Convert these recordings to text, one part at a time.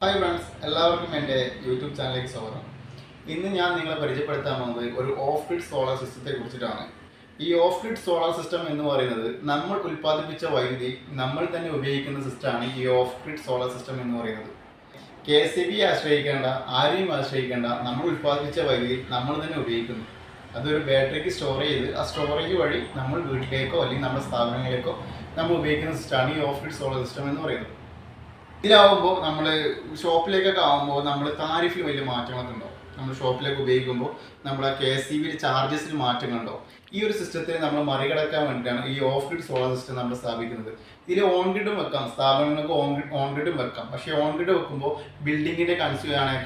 Hi friends, എല്ലാവർക്കും എൻ്റെ YouTube ചാനലിലേക്ക് സ്വാഗതം. ഇന്ന് ഞാൻ നിങ്ങളെ പരിചയപ്പെടുത്താൻ പോകുന്നത് ഒരു ഓഫ് ഗ്രിഡ് സോളാർ സിസ്റ്റത്തെ കുറിച്ചിട്ടാണ്. ഈ ഓഫ് ഗ്രിഡ് സോളാർ സിസ്റ്റം എന്ന് പറയുന്നത് നമ്മൾ ഉൽപ്പാദിപ്പിച്ച വൈദ്യുതി നമ്മൾ തന്നെ ഉപയോഗിക്കുന്ന സിസ്റ്റമാണ് ഈ ഓഫ് ഗ്രിഡ് സോളാർ സിസ്റ്റം എന്ന് പറയുന്നത്. KSEB ആശ്രയിക്കേണ്ട, ആരെയും ആശ്രയിക്കേണ്ട, നമ്മൾ ഉൽപ്പാദിപ്പിച്ച വൈദ്യുതി നമ്മൾ തന്നെ ഉപയോഗിക്കുന്നു. അതൊരു ബാറ്ററിക്ക് സ്റ്റോർ ചെയ്ത് ആ സ്റ്റോറേജ് വഴി നമ്മൾ വീട്ടിലേക്കോ അല്ലെങ്കിൽ നമ്മുടെ സ്ഥാപനങ്ങളിലേക്കോ നമ്മൾ ഉപയോഗിക്കുന്ന സിസ്റ്റമാണ് ഈ ഓഫ് ഗ്രിഡ് സോളാർ സിസ്റ്റം എന്ന് പറയുന്നത്. ഇതിലാവുമ്പോൾ നമ്മൾ ഷോപ്പിലേക്കൊക്കെ ആകുമ്പോൾ നമ്മൾ താരിഫിൽ വലിയ മാറ്റങ്ങളൊക്കെ ഉണ്ടാവും. നമ്മൾ ഷോപ്പിലേക്ക് ഉപയോഗിക്കുമ്പോൾ നമ്മൾ KSEB ചാർജസിൽ മാറ്റങ്ങളുണ്ടോ. ഈ ഒരു സിസ്റ്റത്തിൽ നമ്മൾ മറികടക്കാൻ വേണ്ടിയിട്ടാണ് ഈ ഓഫ് ഗ്രിഡ് സോളാർ സിസ്റ്റം നമ്മൾ സ്ഥാപിക്കുന്നത്. ഇതിൽ ഓൺ ഗ്രിഡും വെക്കാം, സ്ഥാപനങ്ങൾക്ക് ഓൺ ഗ്രിഡും വെക്കാം. പക്ഷേ ഓൺ ഗ്രിഡ് വെക്കുമ്പോൾ ബിൽഡിങ്ങിൻ്റെ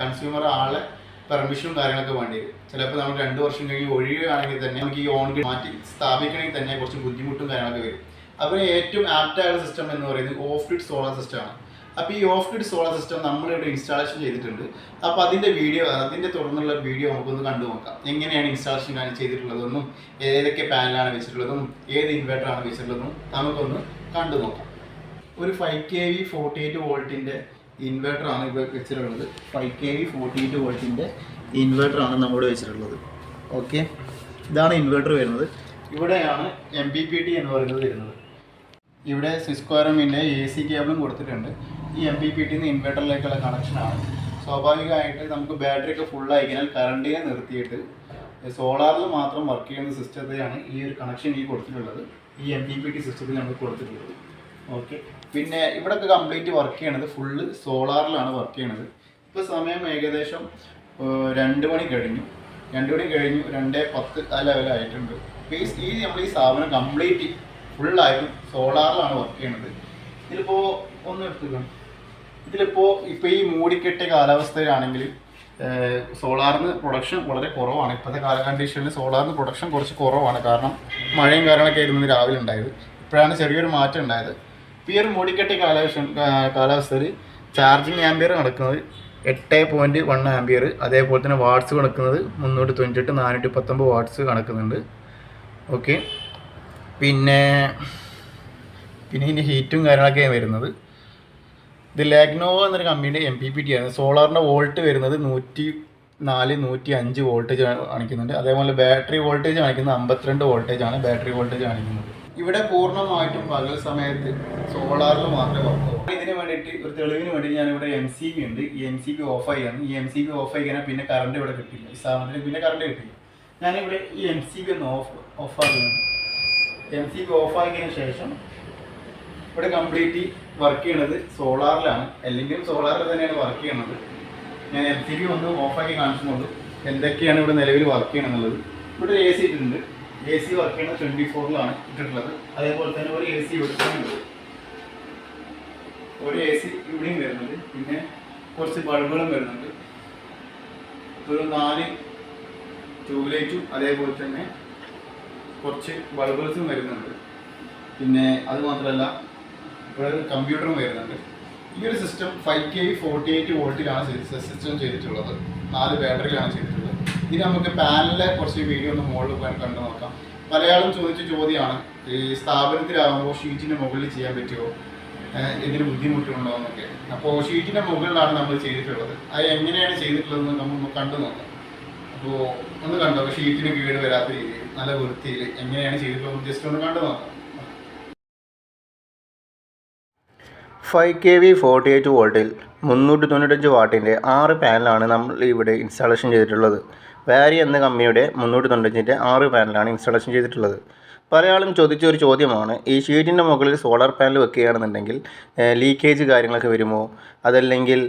കൺസ്യൂമർ ആളെ പെർമിഷനും കാര്യങ്ങളൊക്കെ വേണ്ടി വരും. ചിലപ്പോൾ നമ്മൾ 2 വർഷം കഴിഞ്ഞ് ഒഴിയുകയാണെങ്കിൽ തന്നെ നമുക്ക് ഈ ഓൺ ഗ്രിഡ് മാറ്റി സ്ഥാപിക്കണമെങ്കിൽ തന്നെ കുറച്ച് ബുദ്ധിമുട്ടും കാര്യങ്ങളൊക്കെ വരും. അപ്പോൾ ഏറ്റവും ആപ്റ്റായ സിസ്റ്റം എന്ന് പറയുന്നത് ഓഫ് ഗ്രിഡ് സോളാർ സിസ്റ്റമാണ്. അപ്പോൾ ഈ ഓഫ് ഗ്രിഡ് സോളാർ സിസ്റ്റം നമ്മളിവിടെ ഇൻസ്റ്റാളേഷൻ ചെയ്തിട്ടുണ്ട്. അപ്പോൾ അതിൻ്റെ തുടർന്നുള്ള വീഡിയോ നമുക്കൊന്ന് കണ്ടു നോക്കാം. എങ്ങനെയാണ് ഇൻസ്റ്റാളേഷൻ ചെയ്തിട്ടുള്ളതെന്നും ഏതൊക്കെ പാനലാണ് വെച്ചിട്ടുള്ളതെന്നും ഏത് ഇൻവെർട്ടറാണ് വെച്ചിട്ടുള്ളതെന്നും നമുക്കൊന്ന് കണ്ടു നോക്കാം. ഒരു 5 kV 48 വോൾട്ടിൻ്റെ ഇൻവെർട്ടറാണ് ഇപ്പോൾ വെച്ചിട്ടുള്ളത്. 5 kV 48 വോൾട്ടിൻ്റെ ഇൻവെർട്ടറാണ് നമ്മളിവിടെ വെച്ചിട്ടുള്ളത്. ഓക്കെ, ഇതാണ് ഇൻവെർട്ടർ വരുന്നത്. ഇവിടെയാണ് MPPT എന്ന് പറയുന്നത് വരുന്നത്. ഇവിടെ സിസ്കോറമിൻ്റെ AC കേബിളും കൊടുത്തിട്ടുണ്ട്. ഈ MPPT ഇൻവെർട്ടറിലേക്കുള്ള കണക്ഷനാണ്. സ്വാഭാവികമായിട്ട് നമുക്ക് ബാറ്ററി ഒക്കെ ഫുള്ളായി കഴിഞ്ഞാൽ കറണ്ടിനെ നിർത്തിയിട്ട് സോളാറിൽ മാത്രം വർക്ക് ചെയ്യുന്ന സിസ്റ്റത്തെയാണ് ഈ ഒരു കണക്ഷൻ കൊടുത്തിട്ടുള്ളത്. ഈ MPPT സിസ്റ്റത്തിൽ നമ്മൾ കൊടുത്തിട്ടുള്ളത്. ഓക്കെ, പിന്നെ ഇവിടെയൊക്കെ കംപ്ലീറ്റ് വർക്ക് ചെയ്യണത് ഫുള്ള് സോളാറിലാണ് വർക്ക് ചെയ്യണത്. ഇപ്പോൾ സമയം ഏകദേശം 2 മണി കഴിഞ്ഞു. 2:10 ആ ലെവലായിട്ടുണ്ട്. അപ്പോൾ നമ്മൾ ഈ സ്ഥാപനം കംപ്ലീറ്റ് ഫുള്ളായിട്ടും സോളാറിലാണ് വർക്ക് ചെയ്യണത്. ഇതിലിപ്പോൾ ഈ മൂടിക്കെട്ടിയ കാലാവസ്ഥയിലാണെങ്കിൽ സോളാറിന് പ്രൊഡക്ഷൻ വളരെ കുറവാണ്. ഇപ്പോഴത്തെ കണ്ടീഷനിൽ സോളാറിന് പ്രൊഡക്ഷൻ കുറച്ച് കുറവാണ്. കാരണം മഴയും കാര്യങ്ങളൊക്കെ ആയിരുന്നു രാവിലെ ഉണ്ടായത്. ഇപ്പോഴാണ് ചെറിയൊരു മാറ്റം ഉണ്ടായത്. ഇപ്പോൾ ഈ ഒരു മൂടിക്കെട്ടിയ കാലാവസ്ഥയിൽ ചാർജിങ് ആംബിയർ നടക്കുന്നത് 8.1 ആംബിയർ. അതേപോലെ തന്നെ വാട്ട്സ് കണക്കുന്നത് 398 419 വാട്ട്സ് കണക്കുന്നുണ്ട്. ഓക്കെ, പിന്നെ ഇതിൻ്റെ ഹീറ്റും കാര്യങ്ങളൊക്കെയാണ് വരുന്നത്. ഇത് ലാഗ്നോവ എന്നൊരു കമ്പനിയുടെ MPPT ആണ്. സോളാറിൻ്റെ വോൾട്ട് വരുന്നത് 104 105 വോൾട്ടേജ് കാണിക്കുന്നുണ്ട്. അതേപോലെ ബാറ്ററി വോൾട്ടേജ് കാണിക്കുന്നത് 52 വോൾട്ടേജാണ് ബാറ്ററി വോൾട്ടേജ് കാണിക്കുന്നത്. ഇവിടെ പൂർണ്ണമായിട്ടും പകൽ സമയത്ത് സോളാറിൽ മാത്രമേ വർക്ക് ആവൂ. ഇതിന് വേണ്ടിയിട്ട് ഒരു തെളിവിന് വേണ്ടി ഞാനിവിടെ MCB ഉണ്ട്. ഈ MCB ഓഫായാണ്. ഈ MCB ഓഫായി കഴിഞ്ഞാൽ പിന്നെ കറണ്ട് ഇവിടെ കിട്ടില്ല. ഈ സാധനത്തിന് പിന്നെ കറണ്ട് കിട്ടില്ല. ഞാനിവിടെ ഈ MCB ഒന്ന് ഓഫാക്കുന്നുണ്ട്. MCB ഓഫാക്കിയതിന് ശേഷം ഇവിടെ കംപ്ലീറ്റ് വർക്ക് ചെയ്യണത് സോളാറിലാണ്. അല്ലെങ്കിലും സോളാറിൽ തന്നെയാണ് വർക്ക് ചെയ്യണത്. ഞാൻ MCB ഒന്ന് ഓഫാക്കി കാണിച്ചുകൊണ്ട് എന്തൊക്കെയാണ് ഇവിടെ നിലവിൽ വർക്ക് ചെയ്യണമെന്നുള്ളത്. ഇവിടെ AC ഇട്ടിട്ടുണ്ട്. AC വർക്ക് ചെയ്യുന്നത് 24-ലാണ് ഇട്ടിട്ടുള്ളത്. അതേപോലെ തന്നെ ഒരു AC ഇവിടുത്തെ ഒരു AC ഇവിടെയും വരുന്നുണ്ട്. പിന്നെ കുറച്ച് ബൾബുകളും വരുന്നുണ്ട്. ഒരു 4 ട്യൂബ്ലൈറ്റും അതേപോലെ തന്നെ കുറച്ച് ബൾബുകളും വരുന്നുണ്ട്. പിന്നെ അത് മാത്രമല്ല ഇവിടെ ഒരു കമ്പ്യൂട്ടറും വരുന്നുണ്ട്. ഈ ഒരു സിസ്റ്റം 5 kV 48 വോൾട്ടിലാണ് സിസ്റ്റം ചെയ്തിട്ടുള്ളത്. 4 ബാറ്ററിയിലാണ് ചെയ്തിട്ടുള്ളത്. ഇത് നമുക്ക് പാനലിലെ കുറച്ച് വീഡിയോ ഒന്ന് മുകളിൽ പോയി കണ്ടു നോക്കാം. പലയാളും ചോദിച്ച ചോദ്യമാണ്, ഈ സ്ഥാപനത്തിലാകുമ്പോൾ ഷീറ്റിൻ്റെ മുകളിൽ ചെയ്യാൻ പറ്റുമോ, ഇതിന് ബുദ്ധിമുട്ടുണ്ടോ എന്നൊക്കെ. അപ്പോൾ ഷീറ്റിൻ്റെ മുകളിലാണ് നമ്മൾ ചെയ്തിട്ടുള്ളത്. അത് എങ്ങനെയാണ് ചെയ്തിട്ടുള്ളതെന്ന് നമ്മൾ കണ്ടു നോക്കാം. അപ്പോൾ ഒന്ന് കണ്ടോ, ഷീറ്റിന് കേട് വരാത്ത രീതിയിൽ നല്ല വൃത്തിയിൽ എങ്ങനെയാണ് ചെയ്തിട്ടുള്ളത് ജസ്റ്റ് ഒന്ന് കണ്ടു നോക്കാം. 5 kV 48 വോൾട്ടിൽ 395 വാട്ടിൻ്റെ 6 പാനലാണ് നമ്മൾ ഇവിടെ ഇൻസ്റ്റാളേഷൻ ചെയ്തിട്ടുള്ളത്. വാരി എന്ന കമ്പനിയുടെ 395ൻ്റെ 6 പാനലാണ് ഇൻസ്റ്റാളേഷൻ ചെയ്തിട്ടുള്ളത്. പലയാളും ചോദിച്ച ഒരു ചോദ്യമാണ്, ഈ ഷീറ്റിൻ്റെ മുകളിൽ സോളാർ പാനൽ വെക്കുകയാണെന്നുണ്ടെങ്കിൽ ലീക്കേജ് കാര്യങ്ങളൊക്കെ വരുമോ, അതല്ലെങ്കിൽ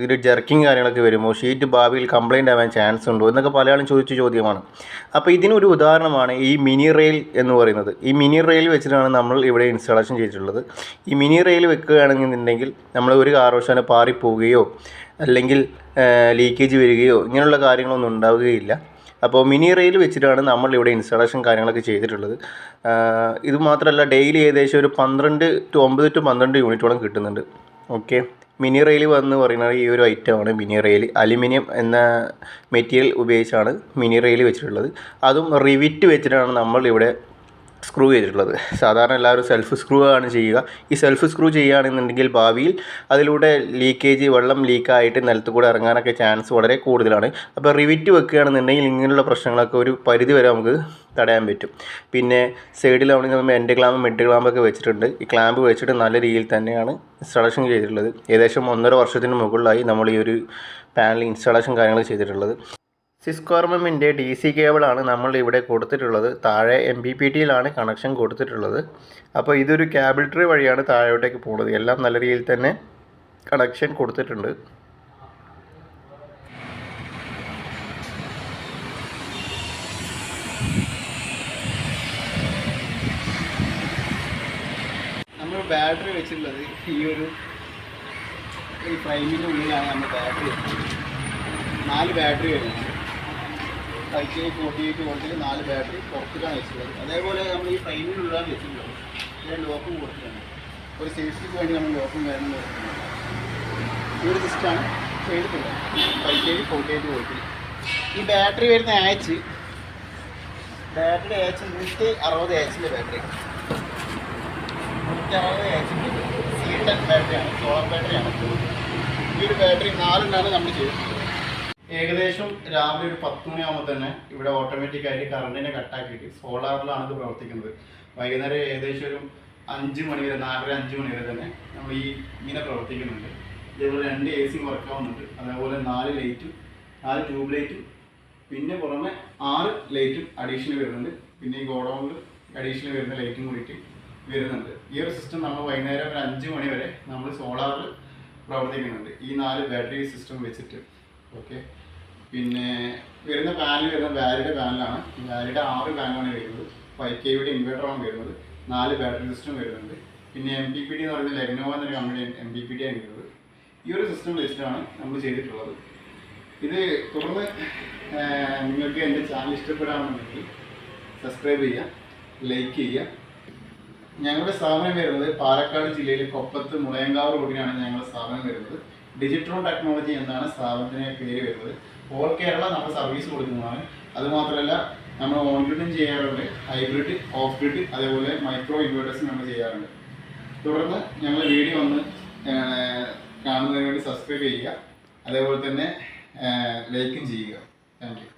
ഒരു ജർക്കിങ് കാര്യങ്ങളൊക്കെ വരുമോ, ഷീറ്റ് ഭാവിയിൽ കംപ്ലൈൻ്റ് ആവാൻ ചാൻസ് ഉണ്ടോ എന്നൊക്കെ പലയാളും ചോദിച്ച ചോദ്യമാണ്. അപ്പോൾ ഇതിനൊരു ഉദാഹരണമാണ് ഈ മിനി റെയിൽ എന്ന് പറയുന്നത്. ഈ മിനി റെയിൽ വെച്ചിട്ടാണ് നമ്മൾ ഇവിടെ ഇൻസ്റ്റാളേഷൻ ചെയ്തിട്ടുള്ളത്. ഈ മിനി റെയിൽ വെക്കുകയാണെന്നുണ്ടെങ്കിൽ നമ്മൾ ഒരു കാരണവശാലും പാറിപ്പോവുകയോ അല്ലെങ്കിൽ ലീക്കേജ് വരികയോ ഇങ്ങനെയുള്ള കാര്യങ്ങളൊന്നും ഉണ്ടാവുകയില്ല. അപ്പോൾ മിനി റെയിൽ വെച്ചിട്ടാണ് നമ്മൾ ഇവിടെ ഇൻസ്റ്റാളേഷൻ കാര്യങ്ങളൊക്കെ ചെയ്തിട്ടുള്ളത്. ഇത് മാത്രമല്ല, ഡെയിലി ഏകദേശം ഒരു 9 to 12 യൂണിറ്റോളം കിട്ടുന്നുണ്ട്. ഓക്കെ, മിനി റെയിൽ വന്ന് പറയുന്നത് ഈ ഒരു ഐറ്റമാണ് മിനി റെയിൽ. അലുമിനിയം എന്ന മെറ്റീരിയൽ ഉപയോഗിച്ചാണ് മിനി റെയിൽ വെച്ചിട്ടുള്ളത്. അതും റിവിറ്റ് വെച്ചിട്ടാണ് നമ്മൾ ഇവിടെ സ്ക്രൂ ചെയ്തിട്ടുള്ളത്. സാധാരണ എല്ലാവരും സെൽഫ് സ്ക്രൂ ആണ് ചെയ്യുക. ഈ സെൽഫ് സ്ക്രൂ ചെയ്യുകയാണെന്നുണ്ടെങ്കിൽ ഭാവിയിൽ അതിലൂടെ ലീക്കേജ്, വെള്ളം ലീക്കായിട്ട് നിലത്ത് കൂടെ ഇറങ്ങാനൊക്കെ ചാൻസ് വളരെ കൂടുതലാണ്. അപ്പോൾ റിവിറ്റ് വെക്കുകയാണെന്നുണ്ടെങ്കിൽ ഇങ്ങനെയുള്ള പ്രശ്നങ്ങളൊക്കെ ഒരു പരിധി വരെ നമുക്ക് തടയാൻ പറ്റും. പിന്നെ സൈഡിലാണെങ്കിൽ നമ്മൾ എൻഡ് ക്ലാമ്പ്, മിഡ് ക്ലാമ്പൊക്കെ വെച്ചിട്ടുണ്ട്. ഈ ക്ലാമ്പ് വെച്ചിട്ട് നല്ല രീതിയിൽ തന്നെയാണ് ഇൻസ്റ്റാളേഷൻ ചെയ്തിട്ടുള്ളത്. ഏകദേശം 1.5 വർഷത്തിന് മുകളിലായി നമ്മൾ ഈ ഒരു പാനൽ ഇൻസ്റ്റാളേഷൻ കാര്യങ്ങൾ ചെയ്തിട്ടുള്ളത്. സിസ്കോർമമിൻ്റെ DC കേബിളാണ് നമ്മൾ ഇവിടെ കൊടുത്തിട്ടുള്ളത്. താഴെ MPPTയിലാണ് കണക്ഷൻ കൊടുത്തിട്ടുള്ളത്. അപ്പോൾ ഇതൊരു കേബിൾ ട്രീ വഴിയാണ് താഴോട്ടേക്ക് പോകുന്നത്. എല്ലാം നല്ല രീതിയിൽ തന്നെ കണക്ഷൻ കൊടുത്തിട്ടുണ്ട്. നമ്മൾ ബാറ്ററി വെച്ചിട്ടുള്ളത് ഈ ഫ്രെയിമിൻ്റെ ഉള്ളിലാണ് നമ്മൾ ബാറ്ററി വെച്ചത്. 4 ബാറ്ററി വരുന്നത് 5K48 വോൾട്ടിൽ 4 ബാറ്ററി പുറത്തിലാണ് വെച്ചിട്ടുള്ളത്. അതേപോലെ നമ്മൾ ഈ ഫ്രെയിമിനുള്ളിലാണ് വെച്ചിട്ടുള്ളത്. ഇതിൽ ലോക്കും കൊടുത്തിട്ടുണ്ട്. ഒരു സേഫ്റ്റിക്ക് വേണ്ടി നമ്മൾ ലോക്കും കാര്യങ്ങളും കൊടുത്തിട്ടുണ്ട്. ഈ ഒരു സിസ്റ്റമാണ് ചെയ്തിട്ടുള്ളത് 5K48 വോൾട്ടിൽ. ഈ ബാറ്ററി വരുന്ന ആച്ച്, ബാറ്ററി ആച്ച് 160 ആച്ചിൻ്റെ ബാറ്ററി, 160 ആച്ചിൻ്റെ C10 ബാറ്ററിയാണ്, സോളാർ ബാറ്ററിയാണ്. ഈ ഒരു ബാറ്ററി 4 നമ്മൾ ചെയ്തിട്ടുള്ളത്. ഏകദേശം രാവിലെ ഒരു 10 മണിയാകുമ്പോൾ തന്നെ ഇവിടെ ഓട്ടോമാറ്റിക്കായിട്ട് കറണ്ടിനെ കട്ടാക്കിയിട്ട് സോളാറിലാണ് ഇത് പ്രവർത്തിക്കുന്നത്. വൈകുന്നേരം ഏകദേശം ഒരു 5 മണി വരെ, 4:30-5 മണി വരെ തന്നെ നമ്മൾ ഇങ്ങനെ പ്രവർത്തിക്കുന്നുണ്ട്. ഇതേപോലെ 2 AC വർക്കാവുന്നുണ്ട്. അതേപോലെ 4 ലൈറ്റും, 4 ട്യൂബ് ലൈറ്റും, പിന്നെ പുറമെ 6 ലൈറ്റും അഡീഷണൽ വരുന്നുണ്ട്. പിന്നെ ഈ ഗോഡൗണിൽ അഡീഷണൽ വരുന്ന ലൈറ്റും കൂടിയിട്ട് വരുന്നുണ്ട്. ഈ ഒരു സിസ്റ്റം നമ്മൾ വൈകുന്നേരം ഒരു 5 മണി വരെ നമ്മൾ സോളാറിൽ പ്രവർത്തിക്കുന്നുണ്ട് ഈ 4 ബാറ്ററി സിസ്റ്റം വെച്ചിട്ട്. ഓക്കെ. പിന്നെ വരുന്ന പാനൽ വരുന്നത് വാലിയുടെ പാനലാണ്. വാലിയുടെ 6 പാനലാണ് വരുന്നത്. 5Kയുടെ ഇൻവേർട്ടറാണ് വരുന്നത്. 4 ബാറ്ററി സിസ്റ്റം വരുന്നുണ്ട്. പിന്നെ MPPT എന്ന് പറയുന്നത് ലെഗ്നോവ എന്നൊരു കമ്പനി MPPT ആണ് വരുന്നത്. ഈ ഒരു സിസ്റ്റം വെച്ചിട്ടാണ് നമ്മൾ ചെയ്തിട്ടുള്ളത്. ഇത് തുടർന്ന് നിങ്ങൾക്ക് എൻ്റെ ചാനൽ ഇഷ്ടപ്പെടാമെന്നുണ്ടെങ്കിൽ സബ്സ്ക്രൈബ് ചെയ്യുക, ലൈക്ക് ചെയ്യുക. ഞങ്ങളുടെ സ്ഥാപനം വരുന്നത് പാലക്കാട് ജില്ലയിലെ കൊപ്പത്ത് മുളയങ്കാവ് റോഡിനാണ് ഞങ്ങളുടെ സ്ഥാപനം വരുന്നത്. ഡിജിട്രോൺ ടെക്നോളജി എന്നാണ് സ്ഥാപനത്തിന് പേര് വരുന്നത്. ഓൾ കേരള നമ്മൾ സർവീസ് കൊടുക്കുന്നതാണ്. അതുമാത്രമല്ല നമ്മൾ ഓൺ ഗ്രിഡും ചെയ്യാറുണ്ട്, ഹൈബ്രിഡ്, ഓഫ് ഗ്രിഡ്, അതേപോലെ മൈക്രോ ഇൻവേർട്ടേഴ്സും നമ്മൾ ചെയ്യാറുണ്ട്. തുടർന്ന് ഞങ്ങൾ വീഡിയോ ഒന്ന് കാണുന്നതിന് വേണ്ടി സബ്സ്ക്രൈബ് ചെയ്യുക, അതേപോലെ തന്നെ ലൈക്കും ചെയ്യുക. Thank you.